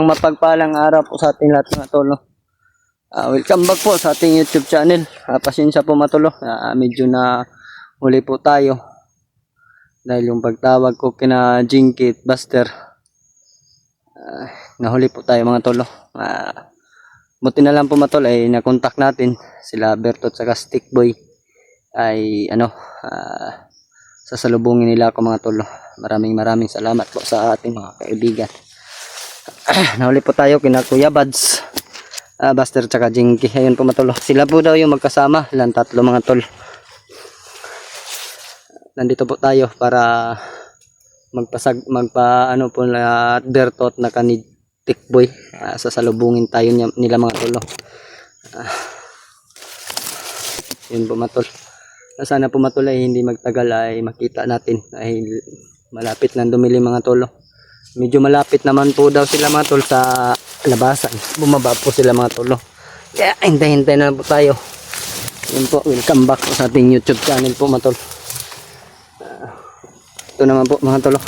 Ang mapagpalang araw po sa ating lahat mga tol. Welcome back po sa ating YouTube channel. Pasensya po matolo. Medyo na huli po tayo. Dahil yung pagtawag ko kina Jinky at Buster. Nahuli po tayo mga tolo. Buti na lang po matol ay nakontak natin sila Berto at saka Stickboy. Ay sasalubungin nila ako mga tolo. Maraming salamat po sa ating mga kaibigan. Nahuli po tayo kina Kuya Buds, Buster tsaka Jinky. Ayun po matolo. Sila po daw yung magkasama. Ilan tatlo mga tol. Nandito po tayo para ano po na Berto at nakani Tikboy. Sasalubungin tayo nila mga tolo. Yun po matol. Sana po matol ay hindi magtagal ay makita natin dahil malapit na dumili mga tolo. Medyo malapit naman po daw sila mga tol sa labasan. Bumaba po sila mga tolo. Kaya hintay na po tayo. Yun po, welcome back po sa ating YouTube channel po mga tol. Ito naman po mga tolo.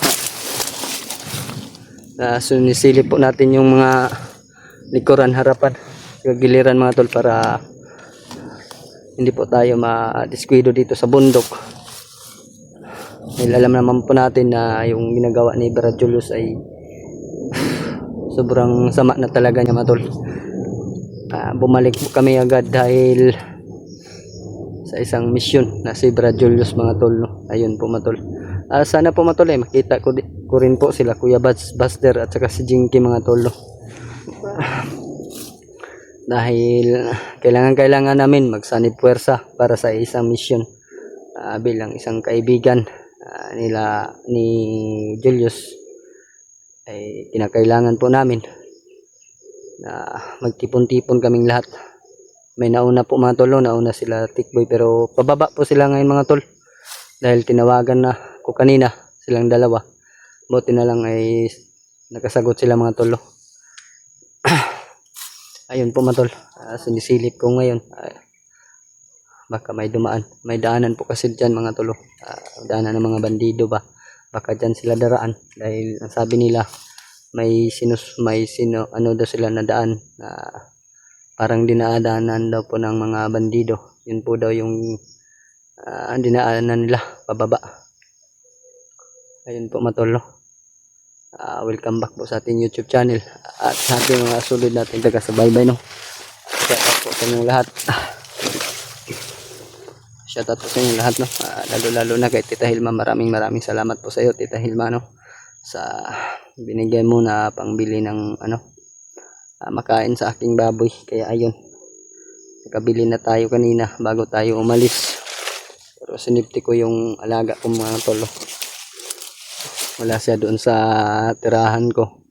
Sunisilip po natin yung mga likuran, harapan, giliran mga tol para hindi po tayo ma-disquido dito sa bundok. Dahil alam naman po natin na yung ginagawa ni Brad Julius ay sobrang sama na talaga niya matol. Bumalik po kami agad dahil sa isang mission na si Brad Julius mga tol, no? Ayun po matol. Sana po matol ay makita ko rin po sila Kuya Buds, Buster at saka si Jinky mga tol, no? Dahil kailangan namin magsanib puwersa para sa isang mission, bilang isang kaibigan nila ni Julius ay kinakailangan po namin na magtipon-tipon kaming lahat. May nauna po mga tol, nauna sila Tikboy pero pababa po sila ngayon mga tol dahil tinawagan na ko kanina silang dalawa. Buti na lang ay nakasagot sila mga tol. Ayun po mga tol, sinisilip ko ngayon. Baka may daanan po kasi dyan mga tolo. Daanan ng mga bandido ba, baka dyan sila daraan dahil ang sabi nila may ano daw sila na daan parang dinaanan daw po ng mga bandido. Yun po daw yung dinaanan nila pababa. Ayun po matolo. Welcome back po sa ating YouTube channel at sa ating mga sulit natin taga-subaybay, no. Shout out po sa inyong lahat. Shout out po sa inyong lahat, no. Lalo na kay Tita Hilma. Maraming salamat po sa iyo Tita Hilma, no, sa binigay mo na pangbili ng makain sa aking baboy. Kaya ayun, nakabili na tayo kanina bago tayo umalis. Pero sinipti ko yung alaga kong mga tolo. Wala siya doon sa tirahan ko.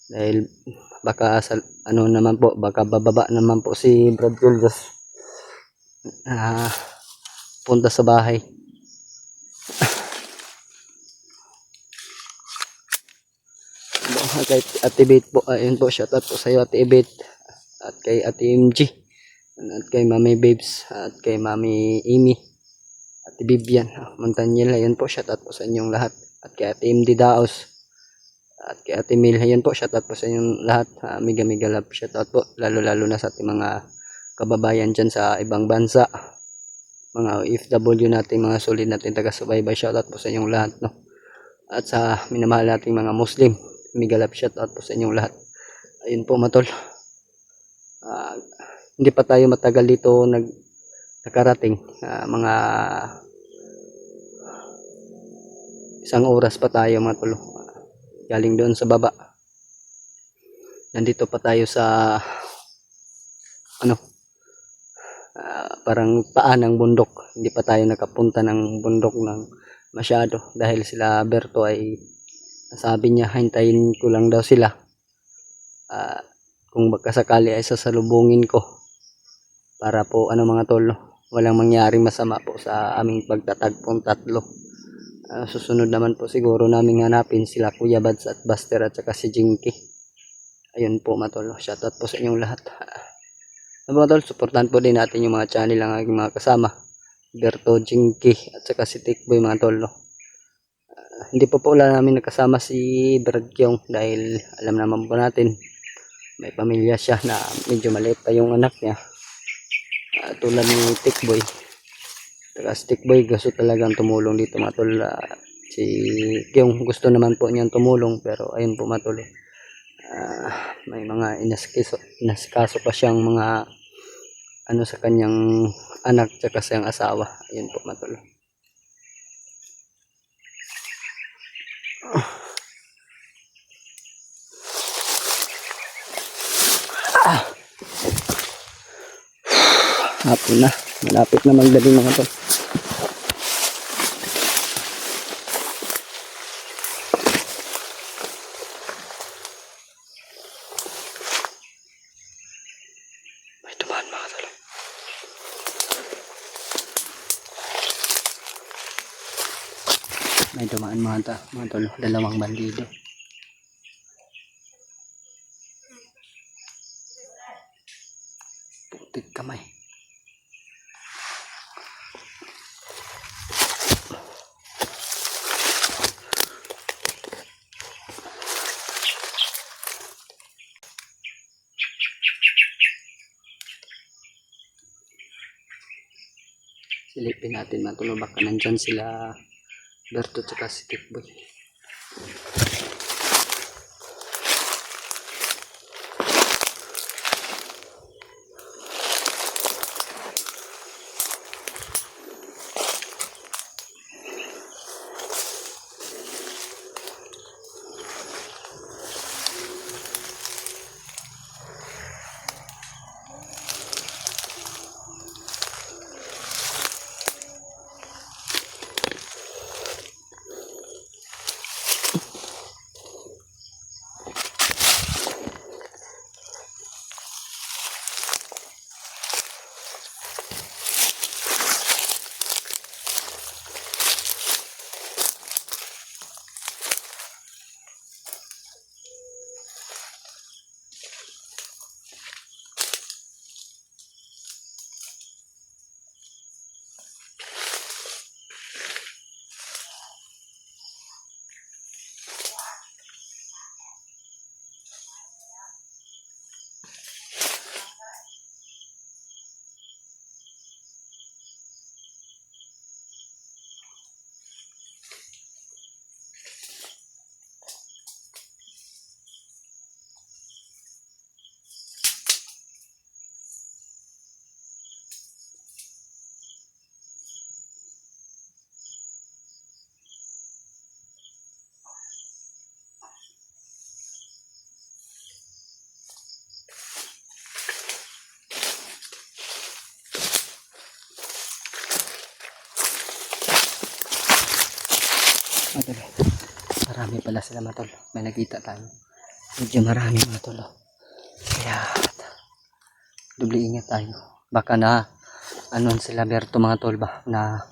Dahil baka naman po, baka bababa naman po si Brad Julius punta sa bahay. Kay Ate Beth po, ayun po, shoutout po sa iyo Ate Beth, at kay Ate MG, at kay Mami Babes, at kay Mami Amy, Ate Vivian Montaniel, ayun po, shoutout po sa inyong lahat, at kay Ate MD Daos, at kay Ate Mil, ayun po, shoutout po sa inyong lahat. Mega love, shoutout po lalo na sa ating mga kababayan dyan sa ibang bansa, mga OFW natin, mga solid natin taga-subaybay, shoutout po sa inyong lahat, no. At sa minamahal nating mga Muslim, mega love, shoutout po sa inyong lahat. Ayun po matol, hindi pa tayo matagal dito nakarating, mga isang oras pa tayo mga tol. Galing doon sa baba, nandito pa tayo sa parang paan ng bundok. Hindi pa tayo nakapunta ng bundok ng masyado dahil sila Berto ay sabi niya hintayin ko lang daw sila, kung baka sakali ay sasalubungin ko para po mga tolo, walang mangyaring masama po sa aming pagtatagpong tatlo. Susunod naman po siguro naming hanapin sila Kuya Buds at Buster at saka si Jinky. Ayun po matolo, shoutout po sa inyong lahat. Mga tol, supportan po din natin yung mga channel ng aking mga kasama, Berto, Jinky at saka si Tikboy mga tol, no. hindi pa po wala namin nakasama si Bradyong dahil alam naman po natin may pamilya siya na medyo maliit pa yung anak niya. Tulad ni Tikboy. Saka si Tikboy gusto talagang tumulong dito mga tol. Si Kyong gusto naman po niyang tumulong pero ayun po mga tol. May mga inaskaso pa siyang mga ano sa kanyang anak tsaka sa yung asawa. Ayun po mga tol. Hapon na. Malapit na magdating mga tol. May dumaan mga tol. May dumaan mga tol. Dalawang bandido. Putik kamay. Silipin natin mga tol. Baka nandyan sila Berto tsaka si Tikboy. Matol. Marami pala sila matol. May nakita tayo. Medyo marami mga tol. Kaya doble ingat tayo. Baka na anon sila Berto mga tol ba na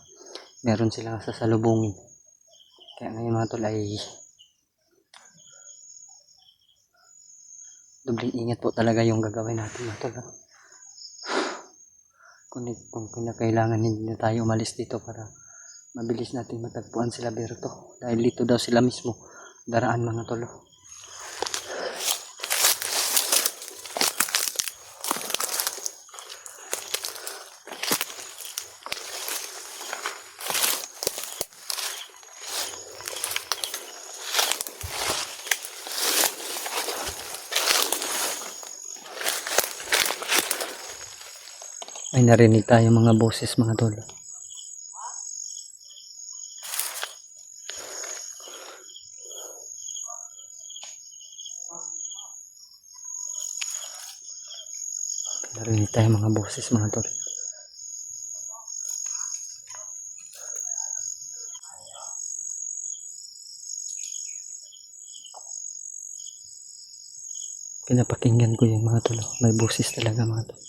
meron silang sasalubungin. Kaya ngayon mga tol ay doble ingat po talaga yung gagawin natin mga tol. Kung kinakailangan hindi na tayo umalis dito para mabilis natin matagpuan sila Berto. Dahil dito daw sila mismo daraan mga tol. Ay narinig tayo mga boses mga tol. Narinig tayo mga boses mga tol. Pinapakinggan ko yung mga tol. May boses talaga mga tol.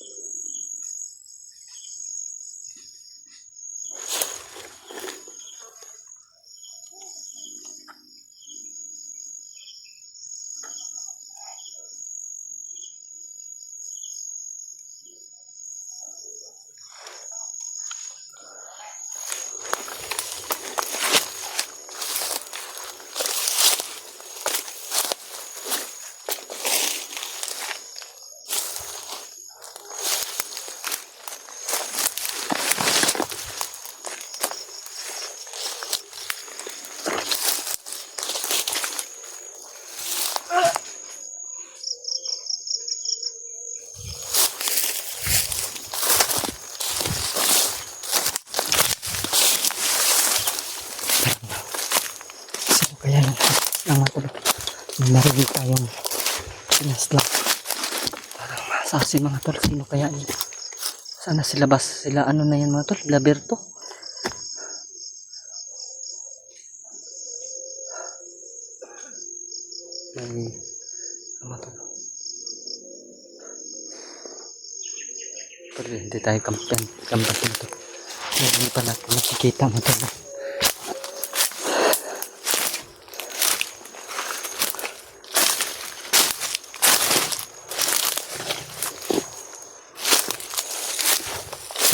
May narinig tayong sinaslang. Parang masasin mga tol. Sino kaya yun? Sana sila bas? Sila ano na yan mga tol? Laberto. May ano tol? Pero hindi tayo kampan ito. Hindi pa natin nakikita mga tol.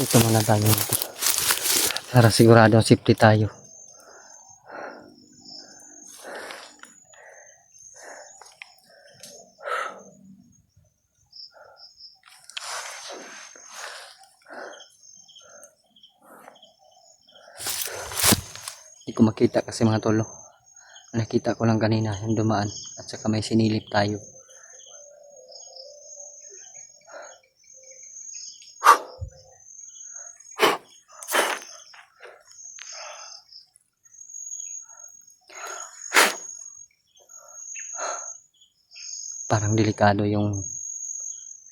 Ito muna tayo mga tol. Para sigurado safety tayo. Hindi ko makita kasi mga tolo. Nakita ko lang kanina yung dumaan at saka may sinilip tayo. Parang delikado yung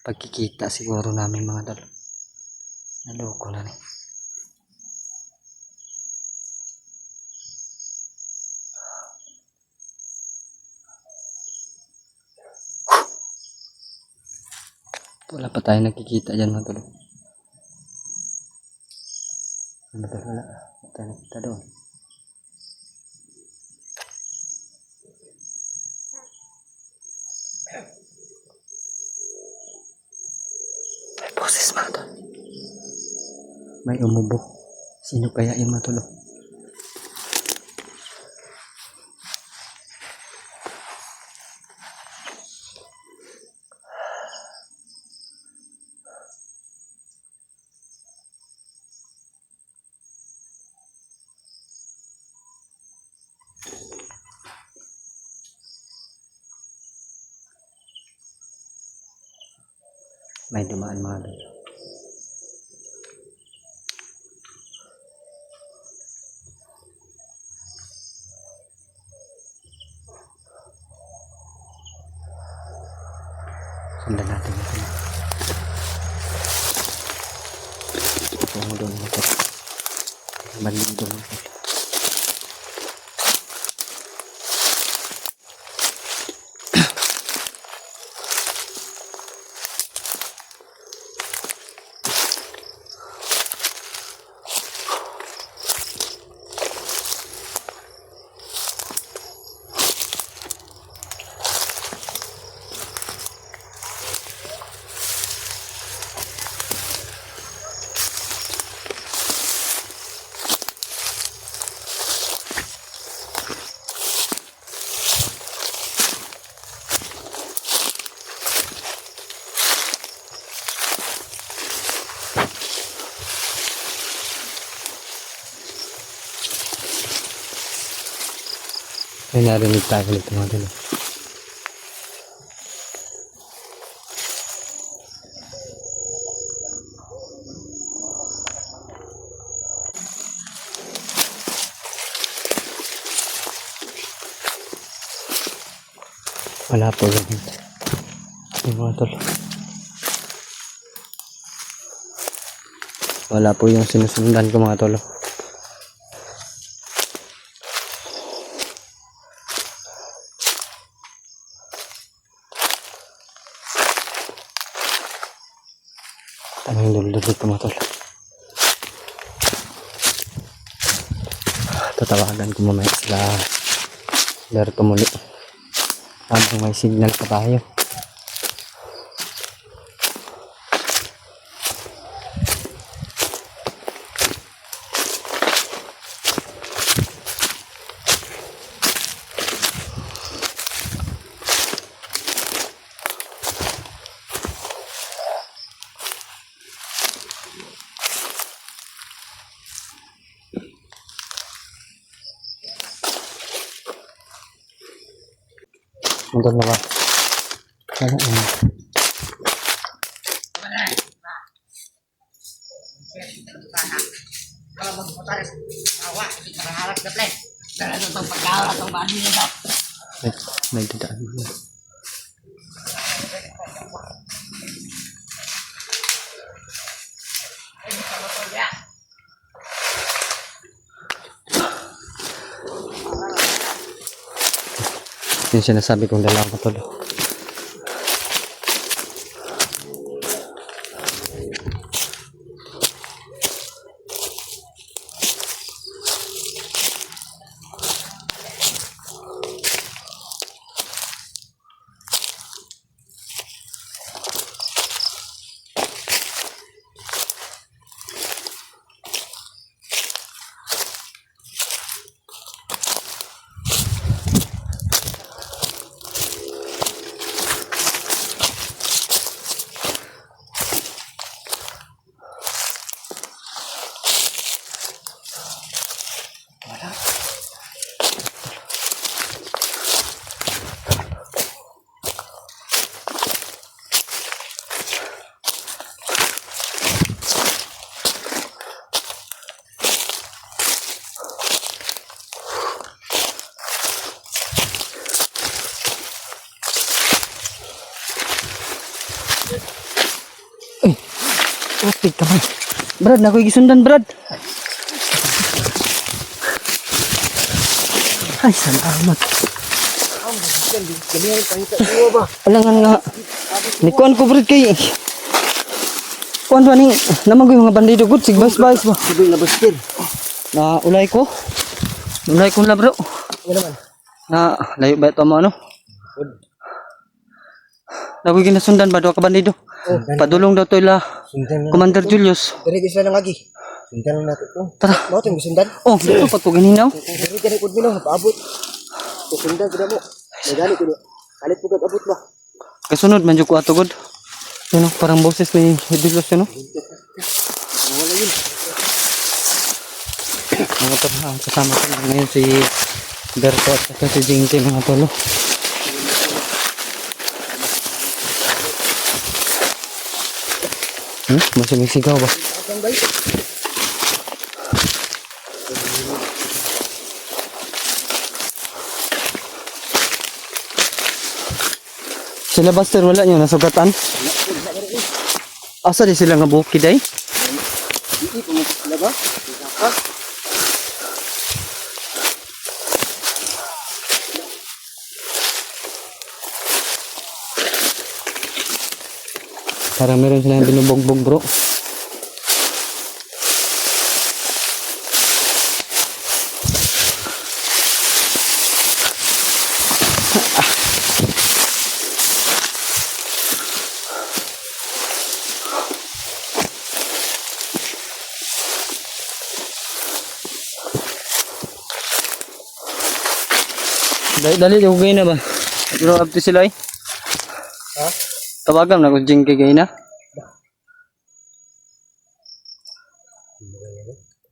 pagkikita siguro namin mga tolo. Naloko na rin. Wala pa tayo nakikita dyan mga tolo. Wala tayo nakikita doon. May boses mga tolo. May umubo. Sino kaya yung mga tolo? May dumaan mga tolo. Sundan natin ito. Tungo doon mga tolo. Balik doon mga tolo. May narinig tayo ulit mga tolo. Wala po yun. Yung mga tolo. Wala po yung sinusundan ko mga tolo. Tanong dulu dito mga tol. Tatawagan ko mamaya sila Lerto muli habang may signal pa tayo. Motor na ba? Wala na. Kalau magpupunta sa awa, hindi ka nakaharap na plan. Dala nyo itong pagkawa itong bahan nyo daw. May dadaan mo. Yung sinasabi kong dalawang katulog. Kapit ka man. Brad, nakoy gisundan, Brad. Ay, salamat. Alangan nga. Nikuan ko, Brad, kay... Kuan ba ning... Naman ko yung mga bandido, good. Sigbais-bais ba? Sabi na bastir. Na ulay ko. Ulay ko na, bro. Ano naman? Na layo ba ito mo, ano? Nakoy ginasundan ba? Doa ka bandido. Padulong daw to ila. Sundan na. Commander Julius. Dari sila lang lagi. Sundan na natin to. Tara. Mo tong sundan. Oh, dito pa to ganinaw. Dari pud mo paabot. Sundan kada mo. Nagali ko. Kalit pud abot ba? Kasunod man jud ko ato god. Yun, parang boses ni Julius yun, no? Wala yun. Mga tol, kasama ko ngayon si Berto at saka si Jinky, mga tolo. Masumisigaw ba? Sila Buster wala nyo nasugatan? Asa di sila nga bukid ay? Hindi pumunta sila ba? Parang meron silang binubogbog, bro. Dali, hugay na ba? Pero abti sila eh. Ha? Tawagan na kung Jinky gay na.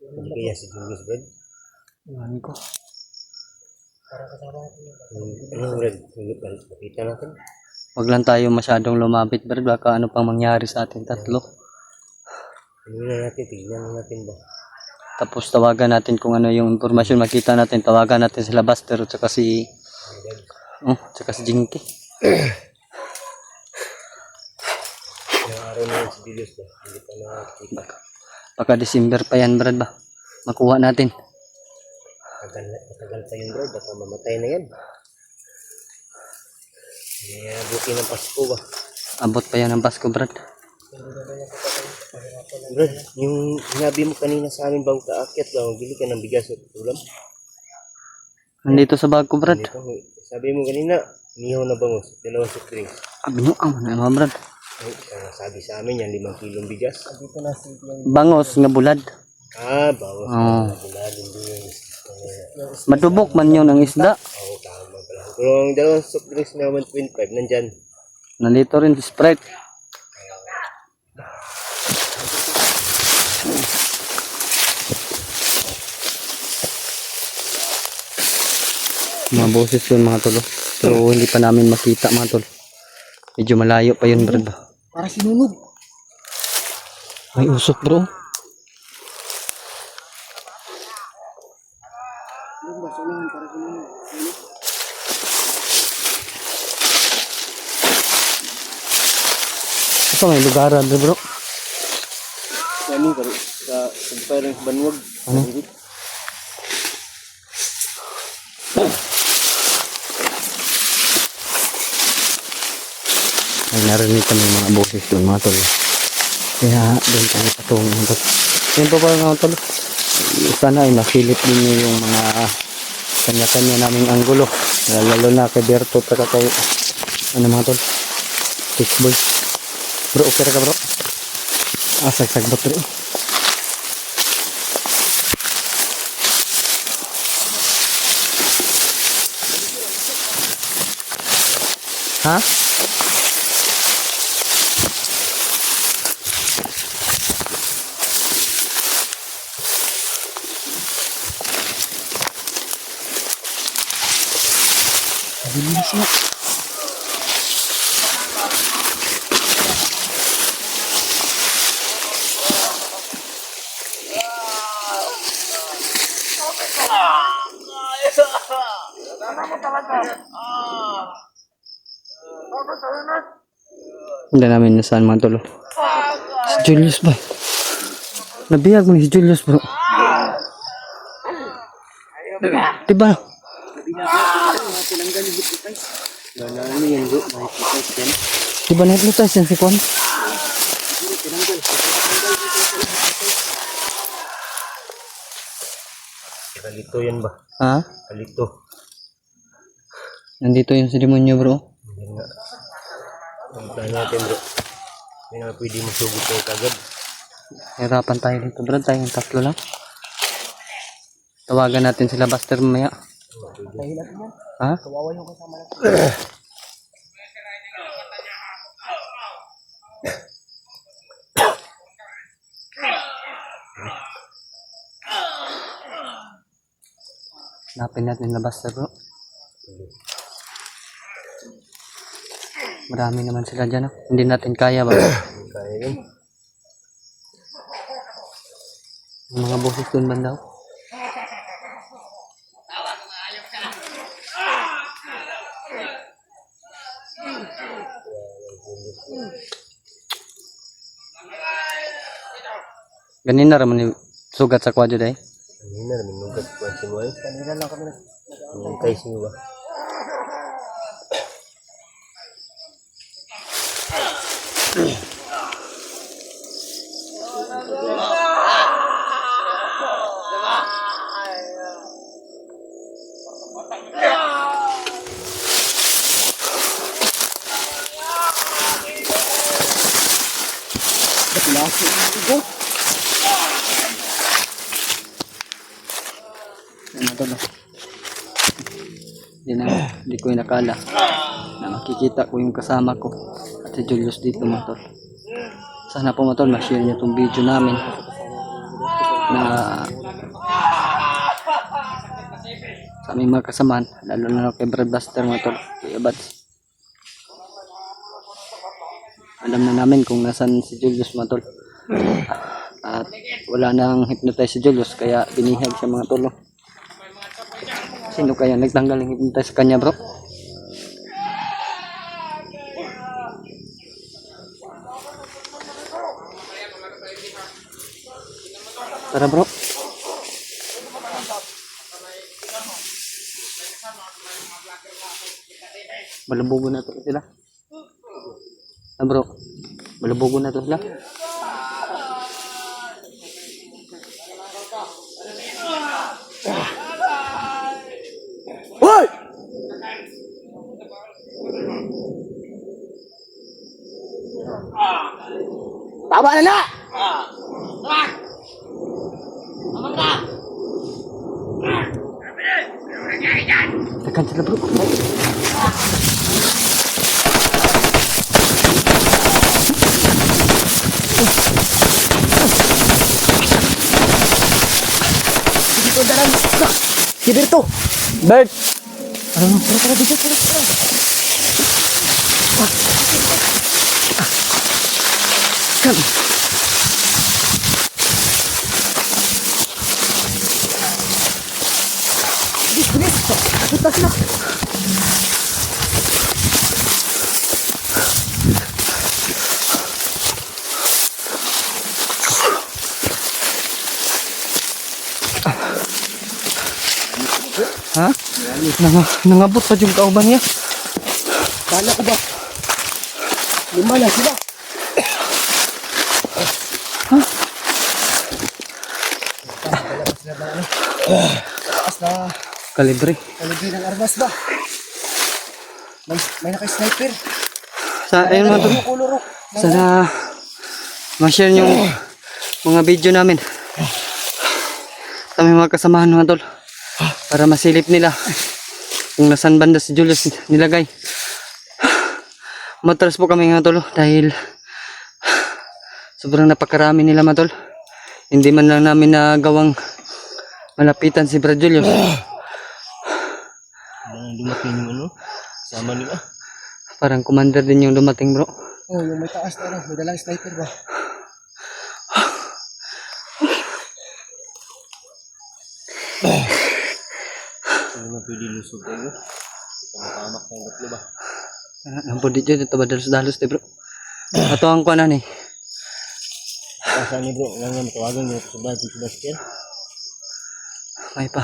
Kaya si Julius Brad. Ano ko? Ano Brad? Nakita natin. Wag lang tayo masyadong lumapit, Brad. Baka ano pang mangyari sa ating tatlo. Ano na natin? Tignan natin ba? Tapos tawagan natin kung ano yung impormasyon makita natin. Tawagan natin sila Buster at saka si... tsaka si Jinky. Yung araw na yun si Julius ba? Hindi pa nakakita. Baka December pa yan, Brad ba? Makuha natin. Matagal pa yun Brad. Baka mamatay na yan. Buti ng Pasko ba? Abot pa yan ang Pasko, Brad. Brad, yung sinabi mo kanina sa amin bang kaakyat ba? Magbili ka ng bigas at ulam? Nandito sa bag ko, Brad. Dito, sabi mo kanina, nihaw na bangus, 2 soft drinks. Binuang mo na mga, Brad. Ay, sabi sa amin yan, 5 kilong bigas. Dito na si Bangos nga bulad. bangus. Oh. Hindi yung Madubok man yun ang isda. Oo, tama pala. Pero ang 2 soft drinks na 1.5, nandyan. Nandito rin si Sprite. Mga boses yun mga tolo. Pero hindi pa namin makita mga tol. Medyo malayo pa yun, Brad. Para sinunog. May usok, bro. Ito may lugaran bro bro. Ano karo sa Samparan sa Banwag. Ano? Ay, narinig kami yung mga boses doon mga tol. Kaya doon tayo patungo mga tol. Yan po pa mga tol. Sana ay masilip din nyo yung mga kanya-kanya naming anggulo. Lalo na kay Berto at kay ano mga tol. Six boy. Bro, okay ka bro? Sagsag ba bro? Ha? Bilis na. Hindi namin nasaan mga tolo. Si Julius ba? Nabiyag mo ni si Julius bro. Diba? Ano yan bro? Makikita yan. Diba na-hypnotize yan si Kwan? Kalito yan ba? Ha? Kalito. Nandito yung si demonyo bro. Yan nga. Puntahan natin bro. Hindi na pwede masugot tayo kagad. Hirapan tayo dito bro. Tayong tatlo lang. Tawagan natin sila Buster mamaya. Ha? Kawawa yung kasama natin. Hanapin natin na Buster bro. Marami naman sila dyan. Hindi natin kaya ba? Kaya yun. Yung mga boses doon bandaw. Ganin na raman yung sugat sa kwadyo day. Hindi na namin nugat ko ang sinuway. Kanina lang kami nangintay sinuwa. Ano to ba? Hindi ko inakala na makikita ko yung kasama ko at si Julius dito mga tol. Sana po mga tol ma-share nyo itong video namin na sa aming mga kasamaan, lalo na kay Brad Buster mga tol, Kuya Bats. Alam na namin kung nasan si Julius mga tol. At wala nang hypnotize si Julius kaya binihag siya mga tol. Sino kaya nagtanggal ng hypnotize sa kanya bro? Tara bro. Malabugo na to sila. Ah bro. Malabugo na to sila. Hoy! Tama na na! Tekan sila bro. Dito daran. Si Berto. Bert! Ano? Tara dito. Come. Putas na. Ha? Nangabot pa yung kauban niya. Kala ko ba? Lima na sila. Palabas na ba ano? Taas na Kalibre. kalibre ng armas ba? May naka-sniper. Ayun mga tol. Kuluro. Sana ma-share yung mga video namin. Kami mga kasamahan mga tol. Para masilip nila kung nasan banda si Julius nilagay. Matras po kami mga tol dahil sobrang napakarami nila mga tol. Hindi man lang namin nagawang malapitan si Brad Julius. Dumating yung ano? Sama nila. Parang commander din yung dumating bro. Oh, yung may taas na ano, may dalang sniper ba? Ano na pwede lusog tayo? Tamamak ng gatlo ba? Ang body dyan, ito ba dalos-dalos bro. Ito ang kuanan eh. Kasa ni bro, ngayon tawagan niyo sa Brad Sebastian. May pa.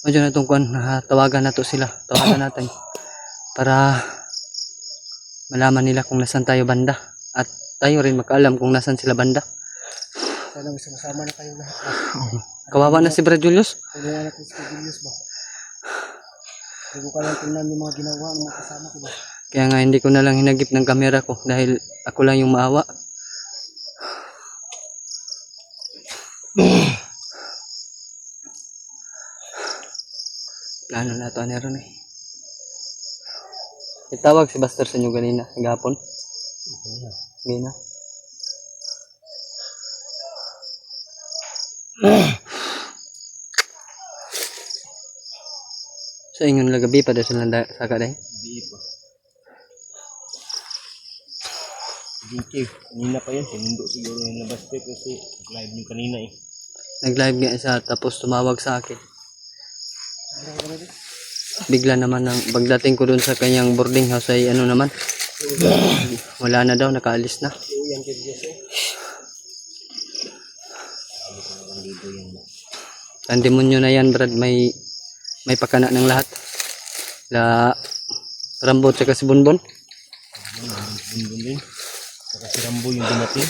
Medyo na itong kuan, tawagan na to sila. Tawagan natin. Para malaman nila kung nasan tayo banda. At tayo rin makaalam kung nasan sila banda. Sana masama na kayong lahat. Kawawa na si Brad Julius. Tulungan natin si Julius ba? Hindi ko kayang tingnan yung mga ginawa ng mga kasama ko ba? Kaya nga hindi ko na lang hinagip ng kamera ko dahil ako lang yung maawa. Plano na ito ron eh. Itawag si Buster sa inyo ganina, gapon. Ganina. Sa inyo nila gabi pa dahil sila saka dahil. Hindi pa. Hindi kanina pa yan. Sinundo siguro yung labas ko kasi live niyo kanina eh. Nag-live nga isa tapos tumawag sa akin. Bigla naman nang pagdating ko doon sa kanyang boarding house ay ano naman. Wala na daw, nakaalis na. Yan Julius eh. Ang demonyo na yan, Brad, may pakana ng lahat. Rambo at saka si Bonbon. Bunbun din. Saka si Rambo yung dumating.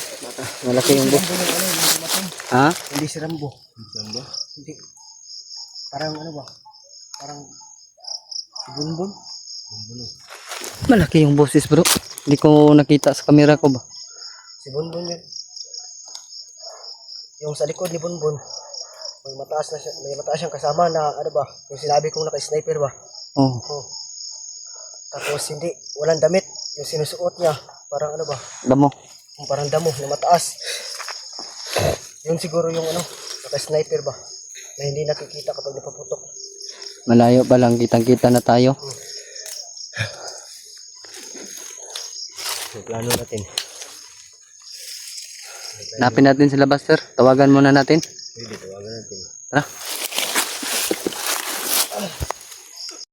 Malaki yung boss. Rambo yung ano yung dumating. Ha? Hindi si Rambo. Si Rambo? Hindi. Parang ano ba? Parang si Bunbun. Bunbun. Malaki yung boses, bro. Hindi ko nakita sa camera ko ba. Si Bunbun yun. Yung sa likod ni Bunbun. May mataas na siya, may mataas siyang kasama na ano ba? Yung sinabi kong naka-sniper ba? Oh. Oh. Tapos hindi, walang damit. Yung sinusuot niya, parang ano ba? Damo. Yung parang damo na mataas. Yun siguro yung ano, naka-sniper ba? Na hindi nakikita kapag napaputok. Malayo pa lang, kitang-kita na tayo. Yung plano natin. Hanapin natin sila, Buster. Tawagan muna natin. Pwede, tawagan natin. Tara.